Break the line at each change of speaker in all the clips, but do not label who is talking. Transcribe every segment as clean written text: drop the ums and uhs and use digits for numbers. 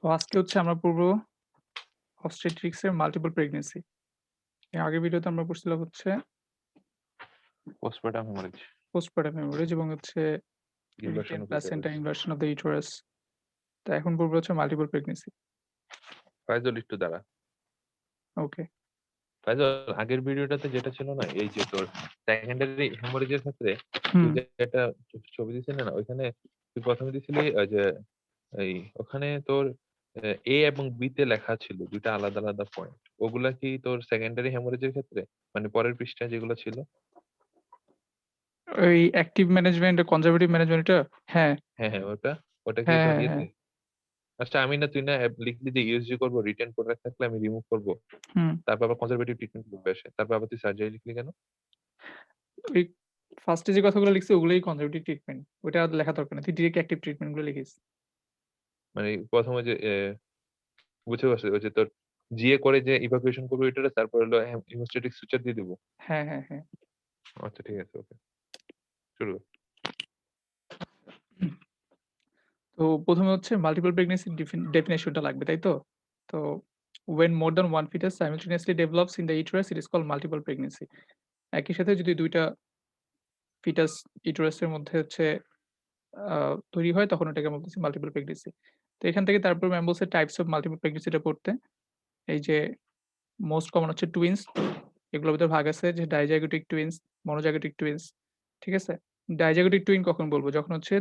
আজকে হচ্ছে আমরা পড়ব obstetrics এর মাল্টিপল প্রেগন্যান্সি। এর আগের ভিডিওতে আমরা পড়ছিলাম হচ্ছে
postpartum hemorrhage,
পোস্টপার্টাম হেমোরেজ এবং হচ্ছে
inversion
written
of
placenta,
uterus.
Inversion of the uterus. তো এখন পড়ব হচ্ছে মাল্টিপল প্রেগন্যান্সি।
ফাইজল একটু দাঁড়া।
ওকে।
ফাইজল, আগের ভিডিওটাতে যেটা ছিল না, এই যে তোর সেকেন্ডারি হেমোরেজের ক্ষেত্রে তুই
হুম।
যে একটা ছবি দিছিলি না, ওইখানে তুই প্রথমে দিছিলি যে এই ওখানে তোর এ এবং বি তে লেখা ছিল দুইটা আলাদা আলাদা পয়েন্ট। ওগুলা কি তোর সেকেন্ডারি হেমোরেজের ক্ষেত্রে, মানে পরের পৃষ্ঠায় যেগুলো ছিল?
ওই অ্যাক্টিভ ম্যানেজমেন্ট, কনজারভেটিভ ম্যানেজমেন্ট এটা? হ্যাঁ,
হ্যাঁ হ্যাঁ, ওটা কি
হ্যাঁ,
তোর
হ্যাঁ, হ্যাঁ।
ইয়েতে? আচ্ছা, আমি না তুই না লিখলি যে ইউএসজি করবো, রিটেন প্রোডাক্ট থাকলে আমি রিমুভ করবো,
হুম।
তারপর আবার কনজারভেটিভ ট্রিটমেন্ট করবে আসে, তারপর আবার তুই সার্জারি লিখলি কেন?
ওই ফার্স্টে যে কথাগুলো লিখছি ওগুলোই কনজারভেটিভ ট্রিটমেন্ট। ওইটা আর লেখা দরকার নেই। তুই ডিরেক্ট অ্যাক্টিভ ট্রিটমেন্ট গুলো লিখিস।
মানে প্রথমে যে বুঝতে পারছি, ওই যে তোর জিএ করে যে ইভাকুয়েশন করবো এটা, তারপর হলো হিমোস্ট্যাটিক সুচার দিয়ে দিবো।
হ্যাঁ, হ্যাঁ, হ্যাঁ।
আচ্ছা ঠিক আছে, ওকে, শুরু কর।
তো ১ম এ হচ্ছে মাল্টিপল প্রেগন্যান্সি ডেফিনিশনটা লাগবে, তাই তো? তো when more than one fetus simultaneously develops in the uterus it is called multiple pregnancy. একই সাথে যদি ২ টা ফিটাস ইউটেরাসের মধ্যে হচ্ছে আ তৈরি হয় তখন ওটাকে আমরা বলতেছি মাল্টিপল প্রেগন্যান্সি। তো এখান থেকে তারপর ম্যাম বলছে টাইপস অফ মাল্টিপল প্রেগন্যান্সি টা পড়তে। এই যে মোস্ট কমন হচ্ছে টুইনস। এগুলোর ভিতরে ভাগ আছে যে ডাইজাইগোটিক টুইনস, মনোজাইগোটিক টুইনস। ঠিক আছে? ডাইজাইগোটিক টুইন কখন বলব? যখন হচ্ছে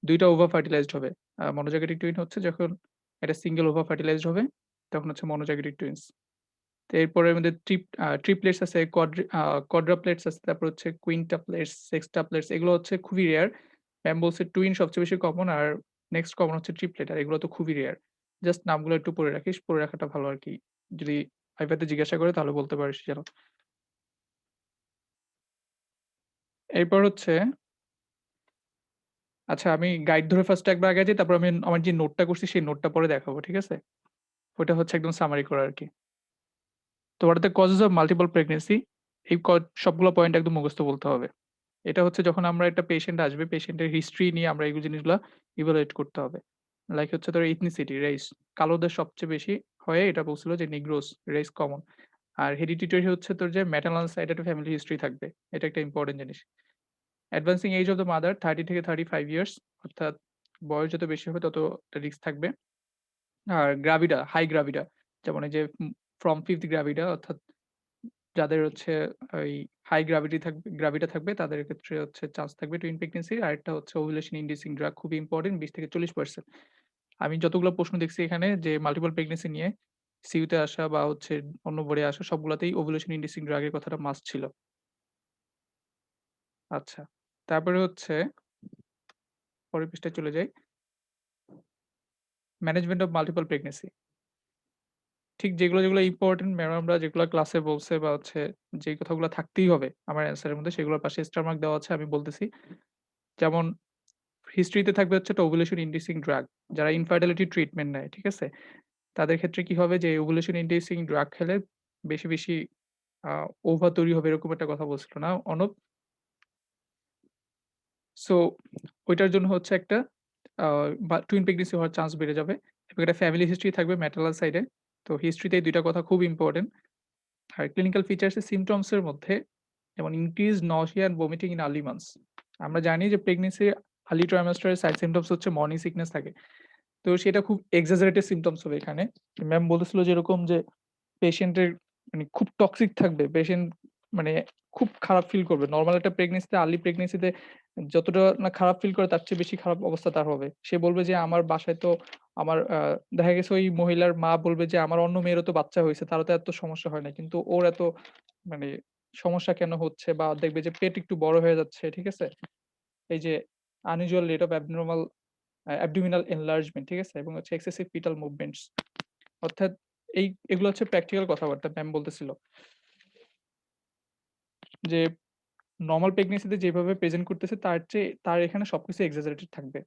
২ টা ওভার ফার্টিলাইজড হবে। মনোজাইগোটিক টুইন হচ্ছে যখন একটা সিঙ্গেল ওভার ফার্টিলাইজড হবে তখন হচ্ছে মনোজাইগোটিক টুইনস। তো এরপরে এর মধ্যে ট্রিপলেটস আছে, কোয়াড্রাপ্লেটস আছে, তারপর হচ্ছে কুইন্টাপ্লেটস, সেক্সটাপ্লেটস এগুলো হচ্ছে খুবই রেয়ার। ম্যাম বলছে টুইন সবচেয়ে বেশি কমন আর নেক্সট কমন হচ্ছে ট্রিপলেট আর এগুলো তো খুবই রেয়ার। জাস্ট নামগুলো একটু পড়ে রাখিস। পড়ে রাখাটা ভালো আরকি। যদি ভাইভাতে জিজ্ঞাসা করে তাহলে বলতে পারিস যেন। এরপর হচ্ছে আচ্ছা আমি গাইড ধরে ফার্স্ট একবার আগায় যাই তারপর আমি আমার যে নোটটা করছি সেই নোটটা পরে দেখাবো। ঠিক আছে? ওটা হচ্ছে একদম সামারি করা আরকি। তো what are the causes of multiple pregnancy? এই সবগুলো পয়েন্ট একদম মুখস্থ বলতে হবে। এটা হচ্ছে যখন আমরা একটা পেশেন্ট আসবে, পেশেন্টের হিস্ট্রি নিয়ে আমরা এই জিনিসগুলা ইভালুয়েট করতে হবে। লাইক হচ্ছে ধরো ইথনিসিটি, রেইস। কালোদের সবচেয়ে বেশি হয় এটা বলছিল যে নিগ্রোস, রেইস কমন। আর হেরিডিটারি হচ্ছে তোর যে ম্যাটারনাল সাইড একটা ফ্যামিলি হিস্ট্রি থাকবে। এটা একটা ইম্পোর্টেন্ট জিনিস। Advancing age of the mother 30 থেকে 35 ইয়ার্স অর্থাৎ বয়স যত বেশি হবে তত রিস্ক থাকবে। আর গ্রাভিডা, হাই গ্রাভিডা যেমন এই যে ফ্রম 5th গ্রাভিডা অর্থাৎ যাদের হচ্ছে ওই হাই গ্রাভিটা থাকবে তাদের ক্ষেত্রে হচ্ছে চান্স থাকবে টুইন প্রেগন্যান্সির। আরেকটা হচ্ছে ওভুলেশন ইনডিউসিং ড্রাগ খুবই ইম্পোর্টেন্ট ২০-৪০%। আমি যতগুলো প্রশ্ন দেখছি এখানে যে মাল্টিপল প্রেগন্যান্সি নিয়ে সিইউতে আসা বা হচ্ছে অন্য বোর্ডে আসা সবগুলাতেই ওভুলেশন ইনডিউসিং ড্রাগ এর কথাটা মাস্ট ছিল। আচ্ছা। তারপরে হচ্ছে পরের পৃষ্ঠায় চলে যাই। Management of multiple pregnancy. ঠিক যেগুলো ইম্পোর্টেন্ট ম্যাডামরা যেগুলো ক্লাসে বলছে বা হচ্ছে যেই কথাগুলো থাকতেই হবে আমার অ্যান্সারের মধ্যে সেগুলোর পাশে স্টার মার্ক দেওয়া আছে আমি বলতেছি। যেমন হিস্ট্রিতে থাকবে হচ্ছে একটা ওভুলেশন ইনডিউসিং ড্রাগ। যারা ইনফার্টিলিটি ট্রিটমেন্ট নেয়, ঠিক আছে? তাদের ক্ষেত্রে কি হবে যে ওভুলেশন ইনডিউসিং ড্রাগ খেলে বেশি আ ওভা তৈরি হবে এরকম একটা কথা বলছিল না অনব? সো ওইটার জন্য হচ্ছে একটা আ বা টুইন প্রেগন্যান্সি হওয়ার চান্স বেড়ে যাবে এবং একটা ফ্যামিলি হিস্ট্রি থাকবে ম্যাটারনাল সাইডে। তো হিস্ট্রিতে এই ২ টা কথা খুব ইম্পোর্টেন্ট। আর ক্লিনিক্যাল ফিচারস এর সিম্পটমস এর মধ্যে যেমন increase Nazia and vomiting in early months. আমরা জানি যে প্রেগন্যান্সির আর্লি ট্রাইমেস্টার এর সাইড সিম্পটমস হচ্ছে মর্নিং সিকনেস থাকে। তো সেটা খুব এক্সাজারেটেড সিম্পটমস হবে এখানে। ম্যাম বলেছিল যে এরকম যে পেশেন্টের মানে খুব টক্সিক থাকবে। পেশেন্ট মানে খুব খারাপ ফিল করবে। নরমাল একটা প্রেগন্যান্সিতে আর্লি প্রেগন্যান্সিতে যতটা না খারাপ ফিল করে তার চেয়ে বেশি খারাপ অবস্থা তার হবে। সে বলবে যে আমার বাসায় তো আমার দেখা গেছে ওই মহিলার মা বলবে যে আমার অন্য মেয়েরও তো বাচ্চা হইছে। তারও তো এত সমস্যা হয় নাই। কিন্তু ওর এত মানে সমস্যা কেন হচ্ছে বা দেখবে যে পেট একটু বড় হয়ে যাচ্ছে। ঠিক আছে? এই যে unusual rate of abdominal enlargement ঠিক আছে? এবং হচ্ছে excessive fetal movements অর্থাৎ এগুলো হচ্ছে প্র্যাকটিক্যাল কথাবার্তা ম্যাম বলতেছিল। যে নরমাল প্রেগন্যান্সিতে যেভাবে প্রেজেন্ট করতেছে তার এখানে সবকিছু এক্সাজারেটেড থাকবে।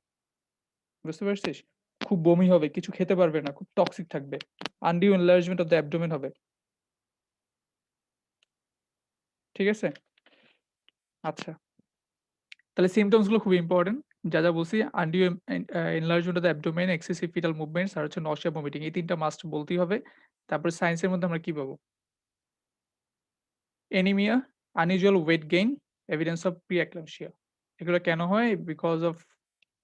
বুঝতে পারছিস? খুব বমি হবে, কিছু খেতে পারবে না, খুব টক্সিক থাকবে। Undue enlargement of the abdomen হবে। ঠিক আছে? আচ্ছা। তাহলে সিম্পটমস গুলো খুবই ইম্পোর্টেন্ট। যা বলছি undue enlargement of the abdomen, excessive foetal movements আর হচ্ছে নসিয়া, ভমিটিং এই ৩ টা মাস্ট বলতেই হবে। তারপরে সায়েন্সের মধ্যে আমরা কি পাবো? Anaemia, unusual weight gain, evidence of pre-eclampsia. এগুলো কেন হয়? Because of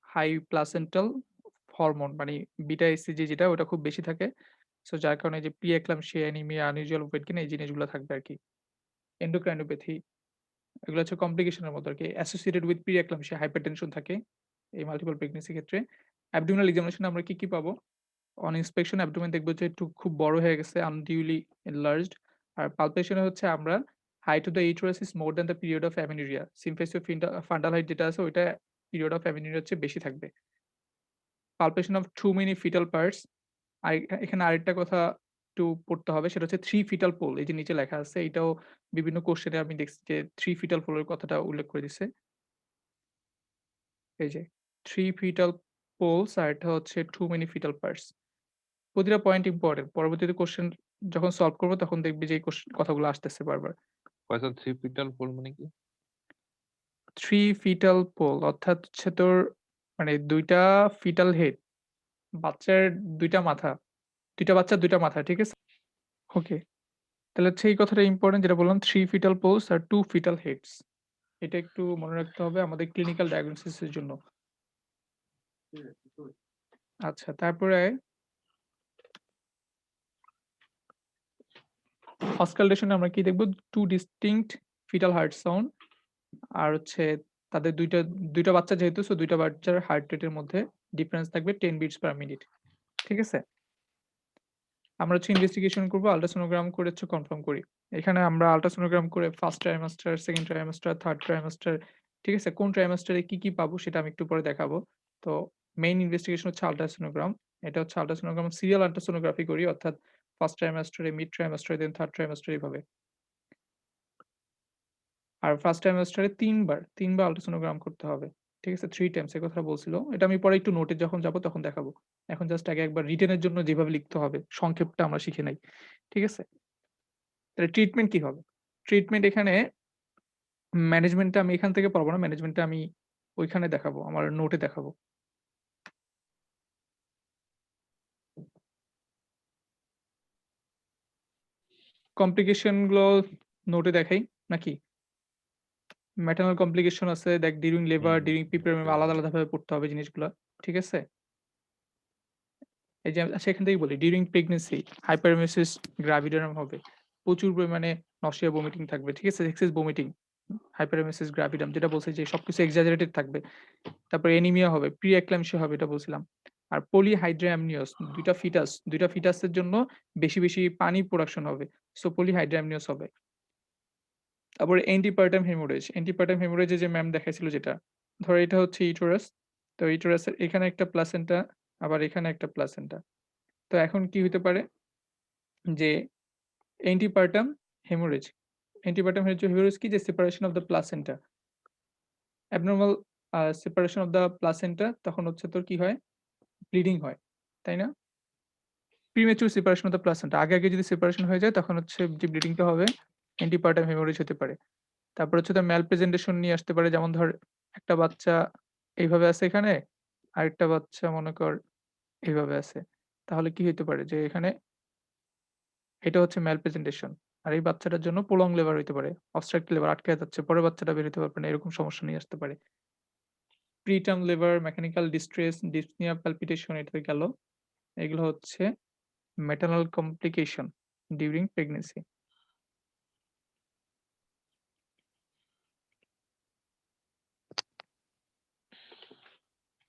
high placental hormone মানে বিটা এসিজি যেটা ওটা খুব বেশি থাকে। সো যার কারণে যে pre-eclampsia, anaemia, unusual weight gain এই জিনিসগুলো থাকবে আরকি। এন্ডোক্রাইনোপ্যাথি এগুলো হচ্ছে কমপ্লিকেশন এর মতো আরকি। অ্যাসোসিয়েটেড উইথ প্রি-এক্লাম্পসিয়া, হাইপারটেনশন থাকে এই মাল্টিপল প্রেগন্যান্সি ক্ষেত্রে। অ্যাবডোমিনাল এক্সামিনেশন আমরা কি পাবো? অন ইন্সপেকশন অ্যাবডোমেন দেখব যে একটু খুব বড় হয়ে গেছে, আনডিউলি এনলার্জড। আর পালপেশন এ হচ্ছে আমরা height of the uterus is more than the period of amenorrhoea. Symphysio fundal height যেটা আছে ওইটা পিরিয়ড অফ অ্যামেনিউরিয়ার চেয়ে বেশি থাকবে। Palpation of too many fetal parts. আর এখানে আরেকটা কথা একটু পড়তে হবে সেটা হচ্ছে 3 ফিটাল পোল এই যে নিচে লেখা আছে এটাও বিভিন্ন কোশ্চেনে আমি দেখছি যে 3 ফিটাল পোল এর কথাটা উল্লেখ করে দিছে। এই যে 3 ফিটাল পোলস আর এটা হচ্ছে টু মেনি ফিটাল পার্টস। প্রতিটা পয়েন্ট ইম্পোর্টেন্ট। পরবর্তীতে কোয়েশ্চেন যখন সলভ করব তখন দেখবি যে এই কথাগুলো আসতেছে বারবার।
ফয়সাল থ্রি পিটাল পোল মানে কি?
3 ফিটাল পোল অর্থাৎ হচ্ছে তোর মানে ২ টা ফিটাল হেড, বাচ্চার ২ টা মাথা। ২ টা বাচ্চার ২ টা মাথা, ঠিক আছে? ওকে। তাহলে হচ্ছে এই কথাটা ইম্পোর্টেন্ট যেটা বললাম 3 ফিটাল পোলস আর 2 ফিটাল হেডস। এটা একটু মনে রাখতে হবে আমাদের ক্লিনিক্যাল ডায়াগনোসিস এর জন্য। আচ্ছা, তারপরে অস্কালটেশন এ আমরা কি দেখব? 2 ডিস্টিংক্ট ফিটাল হার্ট সাউন্ড আর হচ্ছে তাদের ২ টা বাচ্চা যেহেতু ২ টা বাচ্চার হার্ট রেটের মধ্যে ডিফারেন্স থাকবে 10 বিটস পার মিনিট। ঠিক আছে? আমরা হচ্ছে ইনভেস্টিগেশন করব, আল্ট্রাসোনোগ্রাম করে হচ্ছে কনফার্ম করি। এখানে আমরা আল্ট্রাসোনোগ্রাম করে 1st trimester, 2nd trimester, 3rd trimester, ঠিক আছে? কোন ট্রাইমাস্টারে কি পাবো সেটা আমি একটু পরে দেখাবো। তো মেইন ইনভেস্টিগেশন হচ্ছে আল্ট্রাসোনোগ্রাম। এটা হচ্ছে আল্ট্রাসোনোগ্রাম সিরিয়াল আল্ট্রাসোনোগ্রাফি করি অর্থাৎ 1st ট্রাইমাস্টারে, মিড ট্রাইমাস্টারে, দেন 3rd ট্রাইমাস্টার এভাবে। আর 1st ট্রাইমেস্টারে ৩ বার আল্ট্রাসোনোগ্রাম করতে হবে। ঠিক আছে? 3 টাইমস এই কথাটা বলছিল। এটা আমি পরে একটু নোটে যখন যাব তখন দেখাবো। এখন জাস্ট আগে একবার রিটেন এর জন্য যেভাবে লিখতে হবে সংক্ষেপটা আমরা শিখে নেই। ঠিক আছে? তাহলে ট্রিটমেন্ট কি হবে? ট্রিটমেন্ট এখানে ম্যানেজমেন্টটা আমি এখান থেকে পড়াবো না। ম্যানেজমেন্টটা আমি ওইখানে দেখাবো। আমার নোটে দেখাবো। কমপ্লিকেশন গুলো নোটে দেখাই নাকি? ম্যাটার্নাল কমপ্লিকেশন আছে দেখ ডিউরিং লেবার, ডিউরিং পিপিআর আলাদা, আলাদা ভাবে পড়তে হবে জিনিসগুলা। ঠিক আছে? এই যে আচ্ছা এখান থেকেই বলি ডিউরিং প্রেগন্যান্সি হাইপারএমেসিস গ্রাভিডারাম হবে। প্রচুর পরিমাণে নসিয়া ভমিটিং থাকবে। ঠিক আছে? এক্সেস ভমিটিং, হাইপারএমেসিস গ্রাভিডাম যেটা বলছি যে সবকিছু এক্সাজারেটেড থাকবে। তারপরে অ্যানিমিয়া হবে, প্রি এক্লাম্পসিয়া হবে এটা বলছিলাম। আর পলিহাইড্রামনিয়াস ২ টা ফিটাসের জন্য বেশি, বেশি পানি প্রোডাকশন হবে। সো পলিহাইড্রামনিয়াস হবে। তারপরে এন্টিপার্টাম হেমোরেজ। এন্টিপার্টাম হেমোরেজ এ যে ম্যাম দেখাইছিল যেটা। ধরো এটা হচ্ছে ইউটেরাস। তো ইউটেরাসের এখানে একটা প্লাসেন্টা আবার এখানে একটা প্লাসেন্টা। তো এখন কি হইতে পারে? যে antepartum hemorrhage. Antepartum hemorrhage কি? যে separation of the placenta. Abnormal separation of the placenta তখন হচ্ছে তোর কি হয়? ব্লিডিং হয়। তাই না? Premature separation of the placenta. আগে যদি সেপারেশন হয়ে যায় তখন হচ্ছে যে ব্লিডিংটা হবে antepartum hemorrhage হতে পারে। তারপর হচ্ছে তার malpresentation নিয়ে আসতে পারে। যেমন ধর একটা বাচ্চা এইভাবে আছে এখানে, আরেকটা বাচ্চা মনে কর এইভাবে আছে। তাহলে কি হইতে পারে? যে এখানে এটা হচ্ছে malpresentation আর এই বাচ্চাটার জন্য prolonged labor হইতে পারে। obstructed labor আটকায় যাচ্ছে। পরের বাচ্চাটা বের হইতে পারবে না। এরকম সমস্যা নিয়ে আসতে পারে। preterm labor, mechanical distress, dyspnea, palpitation এটা গেল। এগুলো হচ্ছে maternal complication during pregnancy.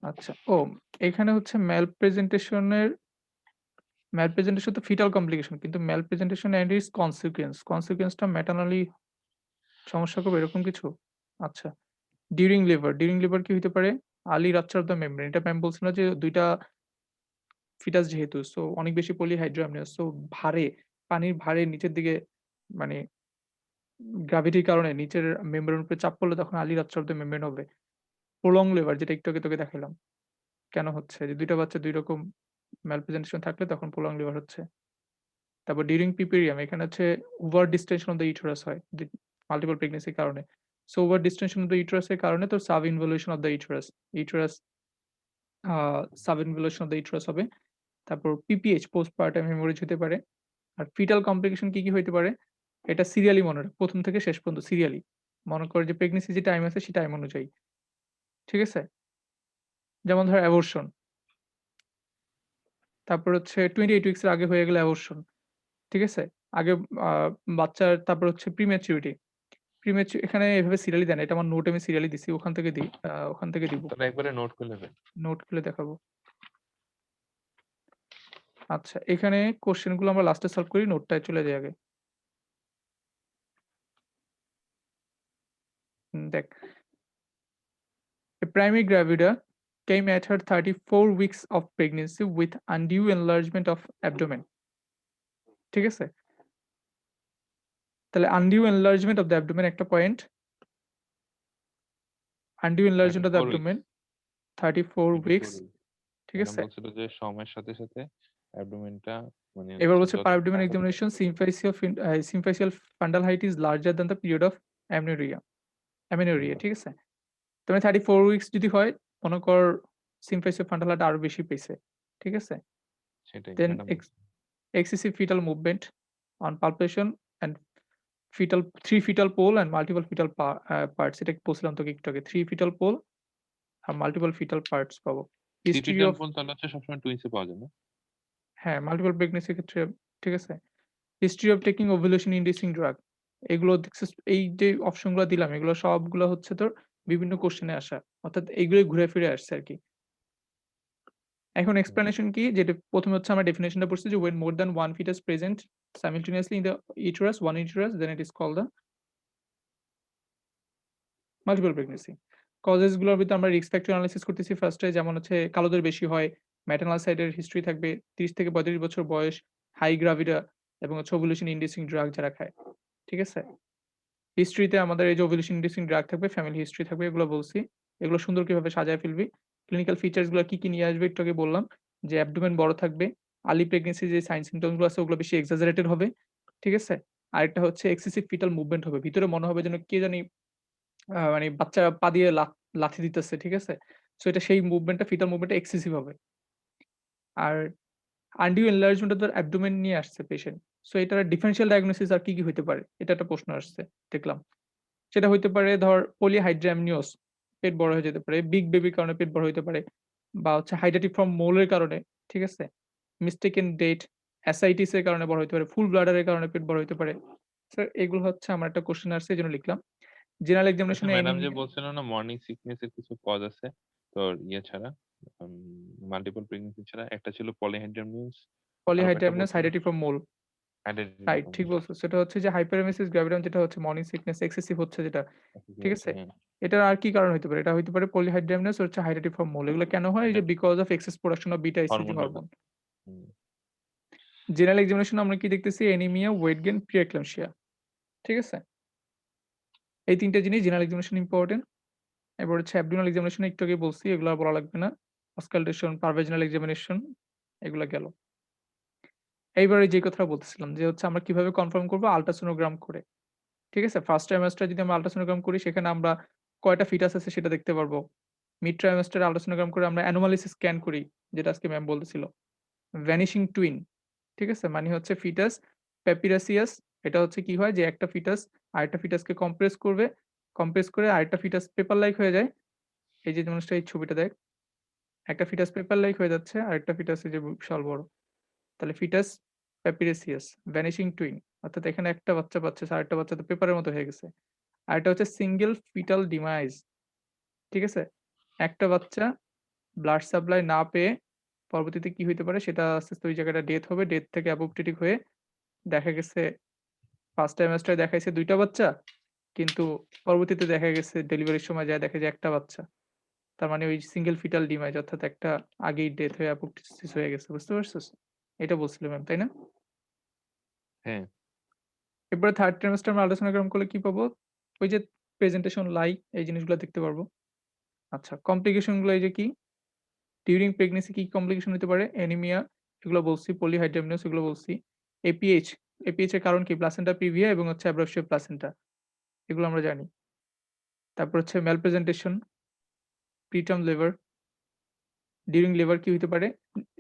আচ্ছা, এখানে হচ্ছে malpresentation তো fetal complication কিন্তু malpresentation and its consequence টা maternally সমস্যা করবে এরকম কিছু? আচ্ছা। ডিউরিং লেবার কি হইতে পারে? Early rupture of the membrane. এটা ম্যাম বলছিল যে ২ টা ফিটাস যেহেতু সো অনেক বেশি পলিহাইড্রামনিয়াস সো ভারে, পানির ভারে নিচের দিকে মানে গ্র্যাভিটির কারণে নিচের মেমব্রেন উপরে চাপ পড়লে তখন early rupture of the membrane হবে। প্রলং লেবার যেটা একটু আগে তোকে দেখাইলাম। কেন হচ্ছে? যে ২ টা বাচ্চা ২ রকম ম্যালপ্রেজেন্টেশন থাকলে তখন প্রলং লেবার হচ্ছে। তারপর ডিউরিং পিপেরিয়াম এখানে হচ্ছে ওভার ডিসটেনশন অফ দ্যা ইউটেরাস হয়। মাল্টিপল প্রেগন্যান্সির কারণে। So over distinction of the uterus এর কারণে তোর sub involution of the uterus a sub involution of the uterus হবে। তারপর পিপিএইচ পোস্টপার্টাম হেমোরেজ হতে পারে। আর ফিটাল কমপ্লিকেশন কি হইতে পারে? এটা সিরিয়ালি মনে রাখ। ১ম থেকে শেষ পর্যন্ত সিরিয়ালি। মনে কর যে প্রেগন্যান্সি যে টাইম আছে সেই টাইম অনুযায়ী। ঠিক আছে? যেমন ধর অ্যাবরশন। তারপর হচ্ছে 28 উইকস এর আগে হয়ে গেলে অ্যাবরশন। ঠিক আছে? আগে আ বাচ্চার তারপর হচ্ছে প্রিম্যাচুরিটি। এখানে এভাবে সিরিয়ালি দেয় না। এটা আমার নোটে আমি সিরিয়ালি দিছি। ওখান থেকে দিব।
তাহলে একবারে নোট করে ফেল।
নোট খুলে দেখাবো। আচ্ছা, এখানে কোয়েশ্চেন গুলো আমরা লাস্টে সলভ করি। নোটটায় চলে যাই আগে। দেখ। A primary gravida came at her 34 weeks of pregnancy with undue enlargement of abdomen. ঠিক আছে? তাহলে undue enlargement of the abdomen একটা point. undue enlargement of the
34
abdomen
weeks
34 weeks।
34 weeks.
ঠিক
এখানে
আছে?
বলছিল যে সময়ের সাথে সাথে অ্যাবডোমেনটা মানে
এবার
হচ্ছে
বলছে per
যত
abdomen examination symphyseal fundal height is larger than the period of amenorrhea. Amenorrhea, ঠিক আছে? তার মানে 34 উইকস যদি হয়, মনে কর symphyseal fundal height আরো বেশি পেয়েছে। ঠিক আছে?
সেটাই
Then
ম্যাডাম বলছে।
excessive fetal movement on palpation and three fetal pole and multiple fetal parts, এটা বলছিলাম তোকে একটু আগে। 3 fetal pole আর multiple fetal parts পাবো। History
সিপিটাল
of
পোল তাহলে হচ্ছে সবসময় টুইনসে পাওয়া যায় না?
হ্যাঁ, multiple pregnancy এর ক্ষেত্রে ঠিক আছে? History of taking ovulation inducing drug, এগুলো দেখছিস, এই যে অপশন গুলা দিলাম এগুলো সবগুলো হচ্ছে তোর বিভিন্ন কোশ্চেনে আসা। অর্থাৎ এইগুলোই ঘুরে ফিরে আসছে আরকি। এখন
হুম,
এক্সপ্লেনেশন কি? যেটা ১ম এ হচ্ছে আমরা ডেফিনিশনটা পড়ছি যে when more than one fetus present simultaneously in the one uterus, then it is called the multiple pregnancy. Causes গুলোর ভিতরে আমরা রিস্ক ফ্যাক্টর এনালাইসিস করতেছি ফার্স্ট এ, যেমন হচ্ছে কালোদের বেশি হয়, ম্যাটারনাল সাইড এর হিস্ট্রি থাকবে, ৩০ থেকে ৩৫ বছর বয়স, হাই গ্রাভিডা এবং হচ্ছে ওভুলেশন ইন্ডিউসিং ড্রাগ যারা খায়। ঠিক আছে? হিস্ট্রিতে আমাদের এই যে ওভুলেশন ইন্ডিউসিং ড্রাগ থাকবে, ফ্যামিলি হিস্ট্রি থাকবে, এগুলো বলছি। এগুলো সুন্দর কিভাবে সাজায় ফেলবি। ক্লিনিক্যাল ফিচারস গুলো কি নিয়ে আসবে একটু আগে বললাম। যে অ্যাবডোমেন বড় থাকবে, আর্লি প্রেগন্যান্সি যে সাইন সিম্পটমস গুলো আছে ওগুলো বেশি এক্সাজারেটেড হবে। ঠিক আছে? আরেকটা হচ্ছে এক্সেসিভ ফিটাল মুভমেন্ট হবে। ভিতরে মনে হবে যেন কে জানি মানে বাচ্চা পা দিয়ে লাথি দিতেছে, ঠিক আছে? সো এটা সেই মুভমেন্টটা ফিটাল মুভমেন্টটা এক্সেসিভ হবে। আর undue enlargement of the abdomen নিয়ে আসছে পেশেন্ট। সো এটার ডিফারেনশিয়াল ডায়াগনোসিস আর কি হইতে পারে? এটা একটা প্রশ্ন আসছে, দেখলাম। সেটা হইতে পারে ধর পলিহাইড্রামনিওস, পেট বড় হয়ে যেতে পারে। বিগ বেবির কারণে পেট বড় হইতে পারে। বা হচ্ছে হাইড্রাটিফর্ম মোলের কারণে, ঠিক আছে? মিস্টেকেন ডেট, অ্যাসাইটিস এর কারণে বড় হইতে পারে। ফুল ব্লাডার এর কারণে পেট বড় হইতে পারে। স্যার এগুলো হচ্ছে আমার একটা কোয়েশ্চেন আসছে এজন্য লিখলাম। জেনারেল
আচ্ছা
এক্সামিনেশন এ
ম্যাডাম যে
অ্যানিমিয়া,
বলছিল না মর্নিং সিকনেস এর কিছু কজ আছে তোর ইয়ে ছাড়া মাল্টিপল প্রেগন্যান্সি ছাড়া একটা ছিল পলিহাইড্রামনিউস আরো কয়েকটা
পলিহাইড্রামনিয়াস,
বলছিল
হাইড্রাটিফর্ম মোল। রাইট, ঠিক
আইডেন্টিটি
বলছো। সেটা হচ্ছে যে হাইপারেমেসিস গ্র্যাভিডাম, যেটা হচ্ছে মর্নিং সিকনেস এক্সেসিভ হচ্ছে যেটা। ঠিক আছে?
হ্যাঁ
এটার আর কি কারণ হইতে পারে? এটা হইতে পারে পলিহাইড্রামনিয়াস হচ্ছে হাইড্রাটিফর্ম মোল। এগুলো কেন হয়? এই
এটা
যে because of excess production of beta HCG
hormonal
hormone.
Hmm,
general examination আমরা কি দেখতেছি? Anaemia, weight gain, pre-eclampsia. ঠিক আছে? এই ৩ টা জিনিস জেনারেল এক্সামিনেশন ইম্পোর্টেন্ট। এবার হচ্ছে অ্যাবডোমিনাল এক্সামিনেশন একটু আগেই বলছি, এগুলো আর বলা লাগবে না। অস্কালটেশন, পারভাজিনাল এক্সামিনেশন এগুলা গেল। এইবারে যে কথাটা বলতেছিলাম যে হচ্ছে আমরা কিভাবে কনফার্ম করব? আল্ট্রাসোনোগ্রাম করে। ঠিক আছে? ফার্স্ট ট্রাইমেস্টারে যদি আমরা আল্ট্রাসোনোগ্রাম করি সেখানে আমরা কয়টা ফিটাস আছে সেটা দেখতে পারবো। মিড ট্রাইমেস্টারে আল্ট্রাসোনোগ্রাম করে আমরা অ্যানোমালিস স্ক্যান করি, যেটা আজকে ম্যাম বলতেছিল। ভ্যানিশিং টুইন, ঠিক আছে? মানে হচ্ছে ফিটাস প্যাপিরাসিয়াস, এটা হচ্ছে কি হয় যে একটা ফিটাস আরেকটা ফিটাসকে কম্প্রেস করবে। কম্প্রেস করে আরেকটা ফিটাস পেপার লাইক হয়ে যায়। এই যে মানুষটা এই ছবিটা দেখ। একটা ফিটাস পেপার লাইক হয়ে যাচ্ছে, আরেকটা ফিটাস এই যে বিশাল বড়। তাহলে ফিটাস প্যাপিরাসিয়াস, ভ্যানিশিং টুইন। অর্থাৎ এখানে একটা বাচ্চা পাচ্ছে, আরেকটা বাচ্চা তো পেপারের মতো হয়ে গেছে। আরেকটা হচ্ছে সিঙ্গেল ফিটাল ডিমাইজ। ঠিক আছে? একটা বাচ্চা ব্লাড সাপ্লাই না পেয়ে পরবর্তীতে কি হইতে পারে সেটা আস্তে, আস্তে ওই জায়গাটা ডেথ হবে। ডেথ থেকে অ্যাপোপ্টোটিক হয়ে দেখা গেছে ফার্স্ট ট্রাইমেস্টারে দেখাইছে ২ টা বাচ্চা। কিন্তু পরবর্তীতে দেখা গেছে ডেলিভারির সময় যায় দেখে যে একটা বাচ্চা। তার মানে ওই সিঙ্গেল ফিটাল ডিমাইজ, অর্থাৎ একটা আগেই ডেথ হয়ে অ্যাপোপ্টোসিস হয়ে গেছে। বুঝতে পারছিস? এটা বলছিল ম্যাম, তাই না?
হ্যাঁ
এরপরে 3rd ট্রাইমেস্টার আমরা আল্ট্রাসোনোগ্রাম করলে কি পাবো? ওই যে প্রেজেন্টেশন লাই, এই জিনিসগুলো দেখতে পারবো। আচ্ছা, কমপ্লিকেশন গুলো এই যে কি? ডিউরিং প্রেগন্যান্সি কি কমপ্লিকেশন হতে পারে? অ্যানিমিয়া এগুলো বলছি, পলিহাইড্রামনিয়াস এগুলো বলছি। এপিএইচ, এপিএইচ এর কারণ কি? প্লাসেন্টা প্রিভিয়া এবং হচ্ছে অ্যাব্রাপশন প্লাসেন্টা। এগুলো আমরা জানি। তারপর হচ্ছে ম্যালপ্রেজেন্টেশন, প্রিটার্ম লেবার, ডিউরিং লেবার কি হইতে পারে?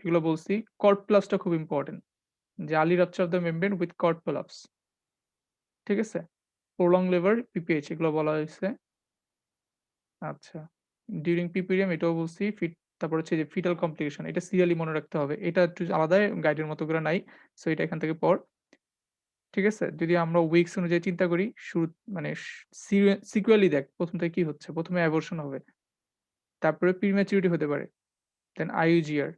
এগুলো বলছি। কর্ড প্লাসটা খুব ইম্পোর্টেন্ট। যে early rupture of the membrane with cord collapse. ঠিক আছে? প্রলং লেবার, পিপিএইচ এগুলো বলা হয়েছে। আচ্ছা। ডিউরিং পিপিডিএম এটাও বলছি। তারপর হচ্ছে যে ফিটাল কমপ্লিকেশন এটা সিরিয়ালি মনে রাখতে হবে। এটা একটু আলাদা গাইডের মতো করে নাই। সো এটা এখান থেকে পড়। ঠিক আছে? যদি আমরা উইকস অনুযায়ী চিন্তা করি শুরু মানে সিকুয়ালি দেখ ১ম থেকে কি হচ্ছে? ১ম এ অ্যাবরশন হবে। তারপরে প্রিম্যাচুরিটি হতে পারে। দেন আইইউজিআর,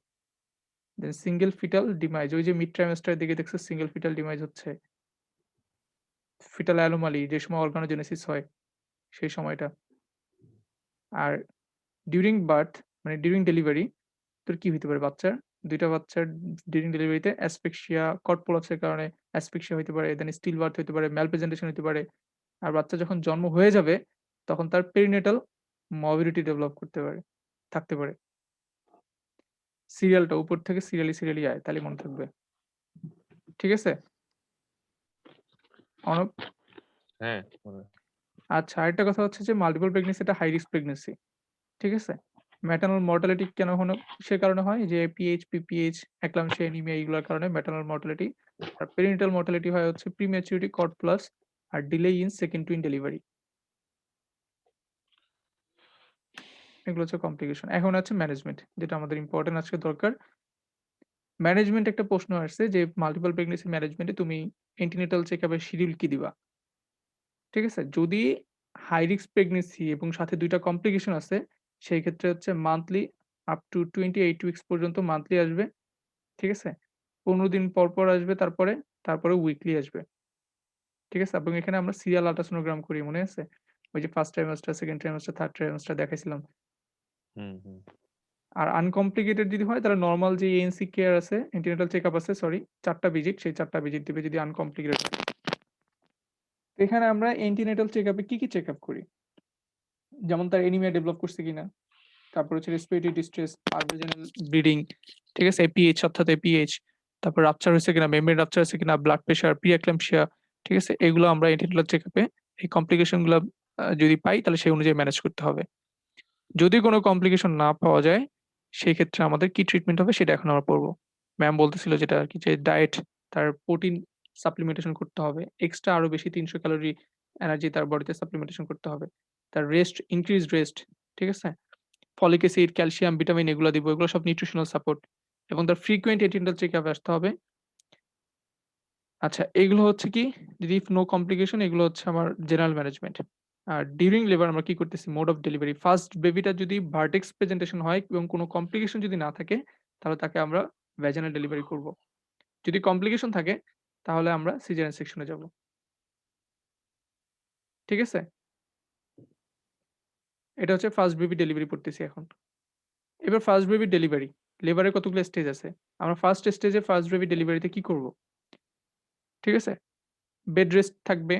দেন সিঙ্গল ফিটাল ডিমাইজ ওই যে মিড ট্রাইমেস্টার দিকে দেখছো সিঙ্গল ফিটাল ডিমাইজ হচ্ছে। ফিটাল অ্যানোমালি যে সময় অর্গানোজেনেসিস হয় সেই সময়টা। আর ডিউরিং বার্থ মানে ডিউরিং ডেলিভারি তোর কি হইতে পারে বাচ্চার? ২ টা বাচ্চার ডিউরিং ডেলিভারিতে অ্যাসফিক্সিয়া, কর্ড প্রলাপসের কারণে অ্যাসফিক্সিয়া হইতে পারে, দেন স্টিল বার্থ হইতে পারে, ম্যালপ্রেজেন্টেশন হইতে পারে। আর বাচ্চা যখন জন্ম হয়ে যাবে তখন তার পেরিনেটাল মরবিডিটি ডেভেলপ করতে পারে, থাকতে পারে। সিরিয়ালটা উপর থেকে সিরিয়ালি আয় তাহলে মনে থাকবে। ঠিক আছে? অর্ণব?
হ্যাঁ, মনে
আচ্ছা আরেকটা কথা হচ্ছে যে মাল্টিপল প্রেগন্যান্সি এটা হাই রিস্ক প্রেগন্যান্সি। ঠিক আছে? ম্যাটারনাল মর্টালিটি কেন কিসের কারণে হয়? যে পিএইচ, পিপিএইচ, এক্লামশিয়া, অ্যানিমিয়া এগুলোর কারণে ম্যাটারনাল মর্টালিটি। আর পেরিনেটাল মর্টালিটি হয় হচ্ছে প্রিম্যাচুরিটি, কর্ড প্লাস আর delay in second twin delivery. এগুলো হচ্ছে কমপ্লিকেশন। এখন আছে ম্যানেজমেন্ট যেটা আমাদের ইম্পোর্টেন্ট আজকে দরকার। ম্যানেজমেন্ট একটা প্রশ্ন আসছে যে মাল্টিপল প্রেগন্যান্সি ম্যানেজমেন্টে তুমি এন্টিনেটাল চেকআপের শিডিউল কি দিবা? ঠিক আছে? যদি হাই রিস্ক প্রেগন্যান্সি এবং সাথে ২ টা কমপ্লিকেশন আছে সেই ক্ষেত্রে হচ্ছে মান্থলি আপ টু 28 উইকস পর্যন্ত মান্থলি আসবে। ঠিক আছে? ১৫ দিন পর আসবে তারপরে উইকলি আসবে। ঠিক আছে? এবং এখানে আমরা সিরিয়াল আল্ট্রাসোনোগ্রাম করি মনে আছে? ওই যে 1st trimester, 2nd trimester, 3rd trimester দেখাইছিলাম।
হুম, হুম।
আর আনকমপ্লিকেটেড যদি হয় তাহলে নরমাল যে এএনসি কেয়ার আছে, অ্যান্টিনেটাল চেকআপ আছে সরি ৪ টা ভিজিট সেই ৪ টা ভিজিট দিবে যদি আনকমপ্লিকেটেড হয়। তো এখানে আমরা অ্যান্টিনেটাল চেকআপে কি চেকআপ করি? যেমন তার অ্যানিমিয়া ডেভেলপ করছে কিনা? তারপর হচ্ছে রেসপিরেটরি ডিস্ট্রেস, পারভিজেনাল ব্লিডিং, ঠিক আছে? এপিএইচ অর্থাৎ এপিএইচ, তারপর রাপচার হইছে কিনা, মেমব্রেন রাপচার হইছে কিনা, ব্লাড প্রেশার, প্রি-এক্লাম্পসিয়া, ঠিক আছে? এগুলো আমরা এন্টিনাল চেকআপে এই কমপ্লিকেশন গুলা যদি পাই তাহলে সেই অনুযায়ী ম্যানেজ করতে হবে। যদি কোনো কমপ্লিকেশন না পাওয়া যায় সেই ক্ষেত্রে আমাদের কি ট্রিটমেন্ট হবে সেটা এখন আমরা পড়ব। ম্যাম বলতেছিল যেটা আরকি যে ডায়েট, তার প্রোটিন সাপ্লিমেন্টেশন করতে হবে। এক্সট্রা আরো বেশি ৩০০ ক্যালোরি এনার্জি তার বডিতে সাপ্লিমেন্টেশন করতে হবে। তার রেস্ট, ইনক্রিজড রেস্ট, ঠিক আছে? ফলিক অ্যাসিড, ক্যালসিয়াম, ভিটামিন এগুলা দিব। এগুলো সব নিউট্রিশনাল সাপোর্ট এবং তার ফ্রিকোয়েন্ট এটেন্ডাল চেকআপে আসতে হবে। আচ্ছা এগুলো হচ্ছে কি যদি নো কমপ্লিকেশন এগুলো হচ্ছে আমার জেনারেল ম্যানেজমেন্ট। আর ডিউরিং লেবার আমরা কি করতেছি মোড অফ ডেলিভারি। ফার্স্ট বেবিটা যদি ভার্টেক্স প্রেজেন্টেশন হয় এবং কোনো কমপ্লিকেশন যদি না থাকে তাহলে তাকে আমরা ভ্যাজিনাল ডেলিভারি করব। যদি কমপ্লিকেশন থাকে তাহলে আমরা সিজারিয়ান সেকশনে যাব। ঠিক আছে? এটা হচ্ছে ফার্স্ট বেবি ডেলিভারি পড়তেছি এখন। এবার ফার্স্ট বেবি ডেলিভারি। লেবারের কতগুলো স্টেজ আছে। আমরা ফার্স্ট স্টেজে ফার্স্ট বেবি ডেলিভারিতে কি করব? ঠিক আছে? বেড রেস্ট থাকবে,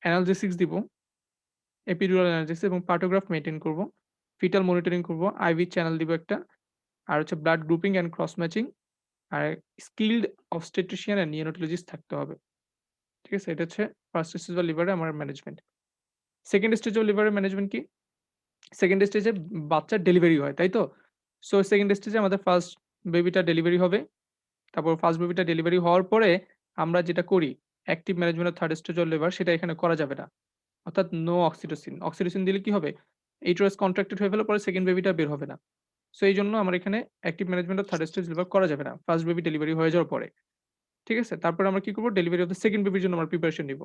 অ্যানালজেসিক্স দিব, এপিডুরাল অ্যানালজেসিস এবং পার্টোগ্রাফ মেইনটেইন করব। ফিটাল মনিটরিং করব, আইভি চ্যানেল দিব একটা। আর হচ্ছে blood grouping and cross matching আর স্কিলড অবস্টেট্রিশিয়ান অ্যান্ড নিওনাটোলজিস্ট থাকতে হবে। ঠিক আছে? এটা হচ্ছে ফার্স্ট স্টেজ অফ লিভারে আমার ম্যানেজমেন্ট। সেকেন্ড স্টেজ অফ লিভারের ম্যানেজমেন্ট কি? সেকেন্ড স্টেজে বাচ্চার ডেলিভারি হয়, তাই তো? সো সেকেন্ড স্টেজে আমাদের ফার্স্ট বেবিটা ডেলিভারি হবে। তারপর ফার্স্ট বেবিটা ডেলিভারি হওয়ার পরে আমরা যেটা করি active management of third stage of liver সেটা এখানে করা যাবে না। অর্থাৎ নো অক্সিটোসিন। অক্সিটোসিন দিলে কি হবে? ইউটেরাস কন্ট্রাক্টেড হয়ে গেলে পরে সেকেন্ড বেবিটা বের হবে না। সো এইজন্য আমার এখানে active management of third stage liver করা যাবে না। ফার্স্ট বেবি ডেলিভারি হয়ে যাওয়ার পরে। ঠিক আছে? তারপরে আমরা কি করব? ডেলিভারি অফ দ্যা সেকেন্ড বেবির জন্য আমরা প্রিপারেশন নিব।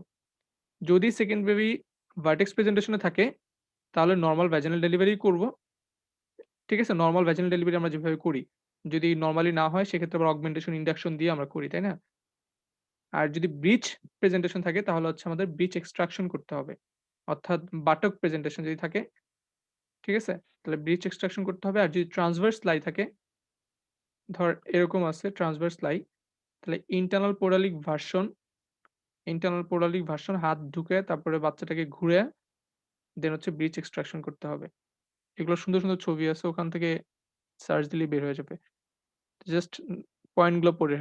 যদি সেকেন্ড বেবি ভার্টেক্স প্রেজেন্টেশন এ থাকে তাহলে নরমাল ভ্যাজিনাল ডেলিভারি করব। ঠিক আছে? নরমাল ভ্যাজিনাল ডেলিভারি আমরা যেভাবে করি। যদি নরমালি না হয় সেক্ষেত্রে আবার অগমেন্টেশন, ইন্ডাকশন দিয়ে আমরা করি, তাই না? আর যদি ব্রিচ প্রেজেন্টেশন থাকে তাহলে হচ্ছে আমাদের ব্রিচ এক্সট্রাকশন করতে হবে। অর্থাৎ বাটক প্রেজেন্টেশন যদি থাকে, ঠিক আছে? তাহলে ব্রিচ এক্সট্রাকশন করতে হবে। আর যদি ট্রান্সভার্স লাই থাকে, ধর এরকম আছে ট্রান্সভার্স লাই, তাহলে ইন্টারনাল পোরালিক ভার্সন হাত ঢুকে তারপরে বাচ্চাটাকে ঘুরে দেন হচ্ছে ব্রিচ এক্সট্রাকশন করতে হবে। এগুলো সুন্দর ছবি আছে ওখান থেকে সার্চ দিলেই বের হয়ে যাবে। জাস্ট পয়েন্ট গুলো পড়ে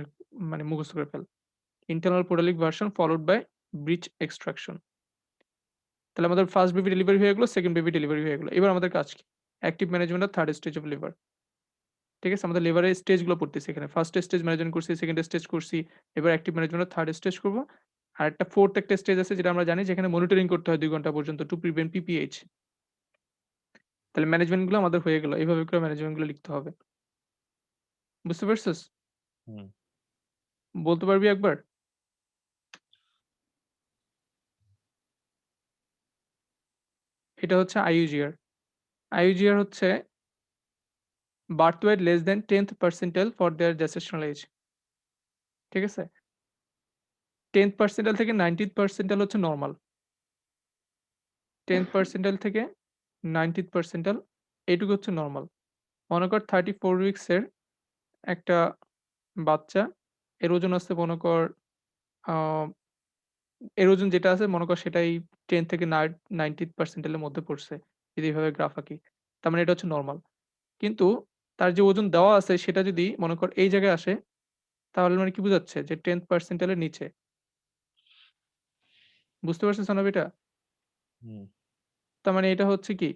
মানে মুখস্থ করে ফেল। Internal podalic version followed by breech extraction. তাহলে আমাদের ফার্স্ট বেবি ডেলিভারি হয়ে গেল, সেকেন্ড বেবি ডেলিভারি হয়ে গেল। এবার আমাদের কাজ কি? Active management of third stage of liver. ঠিক আছে? আমাদের লিভারের স্টেজগুলো পড়তেছি এখানে। ফার্স্ট স্টেজ ম্যানেজমেন্ট করছি, সেকেন্ড স্টেজ করছি। এবার active management of third stage করব। আর একটা ফোর্থ একটা স্টেজ আছে যেটা আমরা জানি যেখানে মনিটরিং করতে হয় ২ ঘন্টা পর্যন্ত টু প্রিভেন্ট পিপিএইচ। তাহলে ম্যানেজমেন্ট গুলো আমাদের হয়ে গেল। এভাবে করে ম্যানেজমেন্ট গুলো লিখতে হবে। বুঝতে পারছিস?
হুম।
বলতে পারবি একবার? এটা হচ্ছে IUGR। IUGR হচ্ছে birth weight less than 10th percentile for their gestational age. ঠিক আছে? 10th percentile থেকে 90th percentile হচ্ছে নরমাল। 10th percentile থেকে 90th percentile এইটুকু হচ্ছে নরমাল। মনে কর 34 উইকস এর একটা বাচ্চা, এর ওজন আছে মনে কর আ এর ওজন যেটা আছে মনে কর সেটাই 10 থেকে 90th percentile এর মধ্যে পড়ছে। যদি এভাবে গ্রাফ আঁকি। তার মানে এটা হচ্ছে নরমাল। কিন্তু তার যে ওজন দেওয়া আছে সেটা যদি মনে কর এই জায়গায় আসে, তাহলে মানে কি বোঝাচ্ছে? যে 10th percentile এর নিচে। বুঝতে পারছিস সানাব এটা?
হুম।
তার মানে এটা হচ্ছে কি?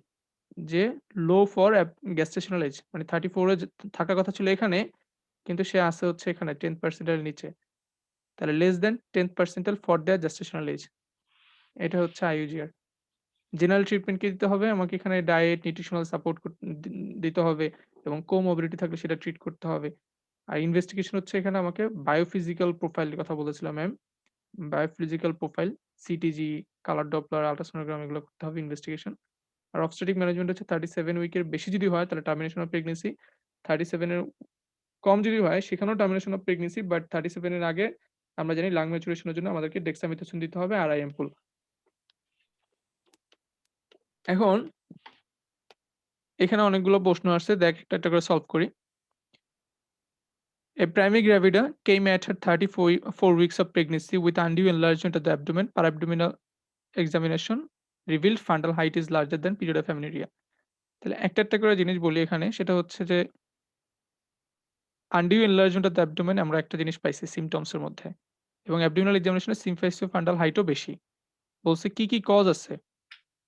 যে লো ফর গেস্টেশনাল এজ মানে 34 এ থাকার কথা ছিল এখানে, কিন্তু সে আছে হচ্ছে এখানে 10th percentile এর নিচে। তাহলে less than 10th percentile for their gestational age. এটা হচ্ছে IUGR। জেনারেল ট্রিটমেন্ট কি দিতে হবে? আমাকে এখানে ডায়েট, নিউট্রিশনাল সাপোর্ট দিতে হবে এবং কোমরবিডিটি থাকলে সেটা ট্রিট করতে হবে। আর ইনভেস্টিগেশন হচ্ছে এখানে আমাকে বায়োফিজিক্যাল প্রোফাইল এর কথা বলেছিল ma'am. Biophysical profile, CTG, colour Doppler, ultrasonogram এগুলো করতে হবে ইনভেস্টিগেশন। আর অবস্টেট্রিক ম্যানেজমেন্ট হচ্ছে 37 উইকের বেশি যদি হয় তাহলে টার্মিনেশন অফ প্রেগন্যান্সি। 37 এর কম যদি হয় সেখানেও টার্মিনেশন অফ প্রেগন্যান্সি বাট 37 এর আগে আমরা জানি লাং ম্যাচুরেশন এর জন্য আমাদেরকে ডেক্সামেথাসোন দিতে হবে আর আইএমপুল। এখন এখানে অনেকগুলো প্রশ্ন আসছে। দেখ একটা, একটা করে সলভ করি। A primary gravida came at her 34 weeks of pregnancy with undue enlargement of the abdomen. Parabdominal examination revealed fundal height is larger than period of amenorrhea. তাহলে একটা, একটা করে জিনিস বলি এখানে সেটা হচ্ছে যে undue enlargement of the abdomen আমরা একটা জিনিস পাইছি symptoms এর মধ্যে এবং abdominal examination এ symphysis fundal height ও বেশি। বলছে কি, কি কজ আছে?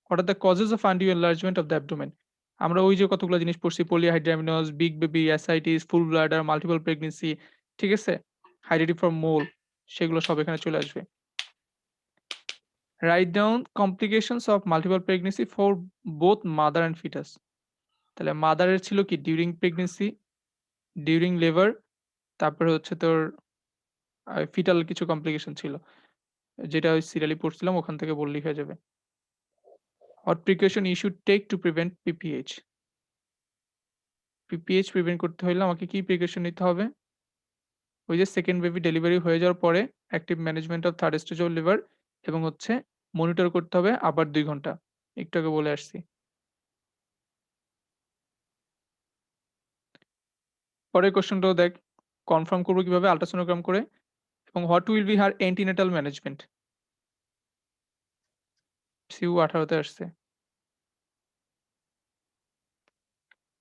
What are the causes of undue enlargement of the abdomen? আমরা ওই যে কতগুলো জিনিস পড়ছি polyhydramnios, big baby, ascites, full bladder, multiple pregnancy, ঠিক আছে? Heredity from mole সেগুলো সব এখানে চলে আসবে। Write down complications of multiple pregnancy for both mother and fetus. তাহলে মাদার এর ছিল কি ডিউরিং প্রেগন্যান্সি, ডিউরিং লেবার, তারপরে হচ্ছে তোর ফিটাল কিছু কমপ্লিকেশন ছিল। যেটা ওই সিরিয়ালি পড়ছিলাম ওখান থেকে বললেই হয়ে যাবে। What precaution you should take to prevent PPH? PPH prevent করতে হইলে আমাকে কি প্রিকশন নিতে হবে? ওই যে সেকেন্ড বেবি ডেলিভারি হয়ে যাওয়ার পরে active management of third stage of liver এবং হচ্ছে মনিটর করতে হবে আবার ২ ঘন্টা। একটু আগে বলে আসছি। পরের কোয়েশ্চেনটাও দেখ। কনফার্ম করব কিভাবে? আল্ট্রাসোনোগ্রাম করে এবং what will be her antenatal management? সিউ ১৮ তে আসছে।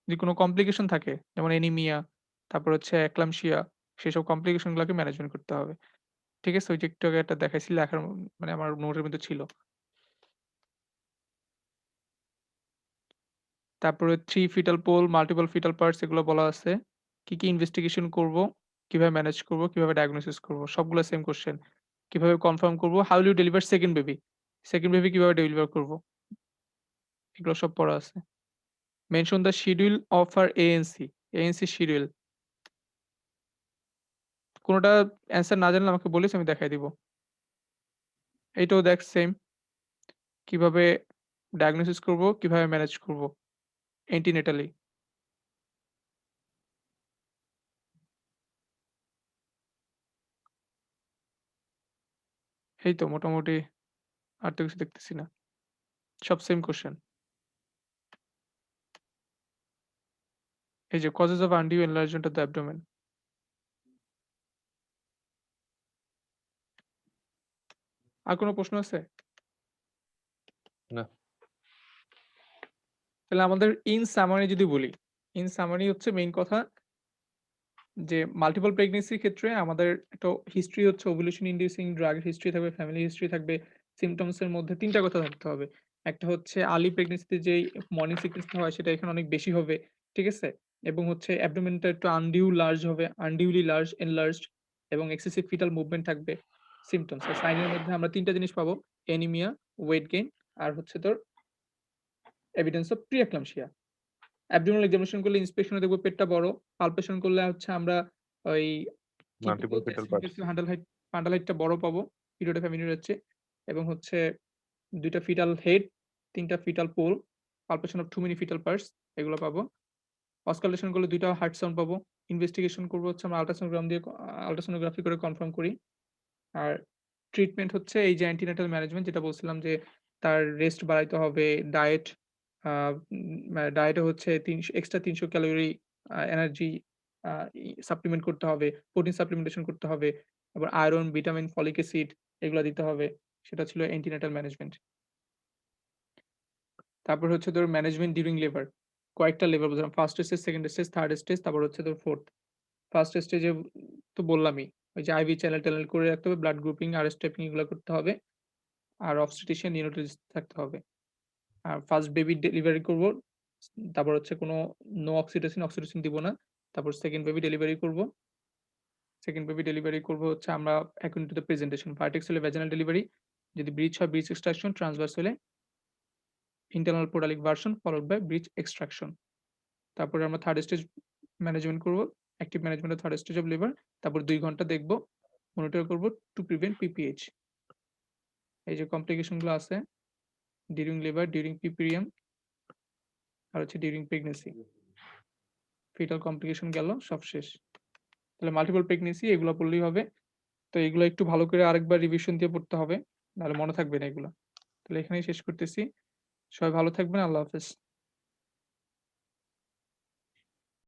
যদি কোনো কমপ্লিকেশন থাকে যেমন অ্যানিমিয়া, তারপর হচ্ছে একলামশিয়া সেসব কমপ্লিকেশন গুলাকে ম্যানেজমেন্ট করতে হবে। ঠিক আছে? ওই যে একটু আগে একটা দেখাইছি লেখার মানে আমার নোটের মধ্যে ছিল। তারপরে 3 fetal pole, multiple fetal parts এগুলো বলা আছে। কি, কি ইনভেস্টিগেশন করব, কিভাবে ম্যানেজ করব, কিভাবে ডায়াগনোসিস করব। সবগুলা সেম কোয়েশ্চেন। কিভাবে কনফার্ম করব? How will you deliver second baby? Second baby কিভাবে ডেলিভার করব? এগুলো সব পড়া আছে। মেনশন দ্য শিডিউল অফ আর ANC। ANC schedule. কোনটা অ্যান্সার না জানলে আমাকে বলিস আমি দেখায় দিব। এইটাও দেখ সেম। কিভাবে ডায়াগনোসিস করব, কিভাবে ম্যানেজ করব অ্যান্টিনেটালি। এই তো মোটামুটি আর তো কিছু দেখতেছি না। সব সেম কোয়েশ্চেন। এই যে causes of undue enlargement of the abdomen. আর কোনো প্রশ্ন আছে?
না।
তাহলে আমাদের ইন সামারি যদি বলি, ইন সামারি হচ্ছে মেইন কথা যে মাল্টিপল প্রেগন্যান্সির ক্ষেত্রে আমাদের একটা হিস্ট্রি হচ্ছে ওভুলেশন ইনডিউসিং ড্রাগ হিস্ট্রি থাকবে, ফ্যামিলি হিস্ট্রি থাকবে, সিম্পটমস এর মধ্যে ৩ টা কথা থাকতে হবে। একটা হচ্ছে আর্লি প্রেগন্যান্সিতে যেই মর্নিং সিকনেসটা হয় সেটা এখানে অনেক বেশি হবে। ঠিক আছে? এবং হচ্ছে অ্যাবডোমেনটা একটু লার্জ হবে, আনডিউলি লার্জ, এনলার্জড এবং এক্সেসিভ ফিটাল মুভমেন্ট থাকবে। সিম্পটমস আর সাইন এর মধ্যে আমরা ৩ টা জিনিস পাবো। অ্যানিমিয়া, ওয়েট গেইন আর হচ্ছে তোর evidence of pre-eclampsia. Abdominal examination করলে ইন্সপেকশনে দেখব পেটটা বড়। পালপেশন করলে হচ্ছে আমরা ওই কি পাবো?
Multiple fetal parts.
Gastrointestinal fundal হাইটটা বড় পাবো পিরিয়ড অফ অ্যামিনিউরের চেয়ে এবং হচ্ছে ২ টা ফিটাল হেড, ৩ টা fetal pole, palpation of too many fetal parts এগুলো পাবো। অসকালটেশন করলে ২ টা হার্ট সাউন্ড পাবো। ইনভেস্টিগেশন করব হচ্ছে আমরা আল্ট্রাসোনোগ্রাফি করে কনফার্ম করি। আর ট্রিটমেন্ট হচ্ছে এই যে অ্যান্টিনাটাল ম্যানেজমেন্ট যেটা বলছিলাম যে তার রেস্ট বাড়াইতে হবে, ডায়েট ডায়েটে হচ্ছে এক্সট্রা ৩০০ ক্যালোরি এনার্জি আ সাপ্লিমেন্ট করতে হবে, প্রোটিন সাপ্লিমেন্টেশন করতে হবে। আবার আয়রন, ভিটামিন, ফলিক অ্যাসিড এগুলা দিতে হবে। সেটা ছিল অ্যান্টিনাটাল ম্যানেজমেন্ট। তারপর হচ্ছে তোর ম্যানেজমেন্ট ডিউরিং লেবার। কয়েকটা লেবার বলছিলাম। 1st stage, 2nd stage, 3rd stage তারপর হচ্ছে তোর 4th। 1st স্টেজে তো বললামই। ওই যে আইভি চ্যানেল-ট্যানেল করে রাখতে হবে, ব্লাড গ্রুপিং, আরএস ট্যাপিং এগুলা করতে হবে। আর অবস্টেট্রিশিয়ান, নিউরোলজিস্ট থাকতে হবে। আর ফার্স্ট বেবি ডেলিভারি করব। তারপর হচ্ছে কোনো নো অক্সিটোসিন, অক্সিটোসিন দিব না। তারপর সেকেন্ড বেবি ডেলিভারি করব। সেকেন্ড বেবি ডেলিভারি করব হচ্ছে আমরা according to the presentation. Vertex হলে ভ্যাজিনাল ডেলিভারি, যদি ব্রিচ হয় ব্রিচ এক্সট্রাকশন, ট্রান্সভার্স হলে internal podalic version followed by breech extraction. তারপরে আমরা 3rd স্টেজ ম্যানেজমেন্ট করব। Active management of 3rd stage of লিভার। তারপর ২ ঘন্টা দেখব। মনিটর করব টু প্রিভেন্ট পিপিএইচ। এই যে কমপ্লিকেশন গুলো আছে ডিউরিং লিভার, ডিউরিং পিপিরিয়াম আর হচ্ছে ডিউরিং প্রেগন্যান্সি। ফিটাল কমপ্লিকেশন গেল, সব শেষ। তাহলে মাল্টিপল প্রেগন্যান্সি এগুলা পড়লেই হবে। তো এগুলা একটু ভালো করে আরেকবার রিভিশন দিয়ে পড়তে হবে। নাহলে মনে থাকবে না এগুলা। তাহলে এখানেই শেষ করতেছি। সবাই ভালো থাকবেন। আল্লাহ হাফেজ।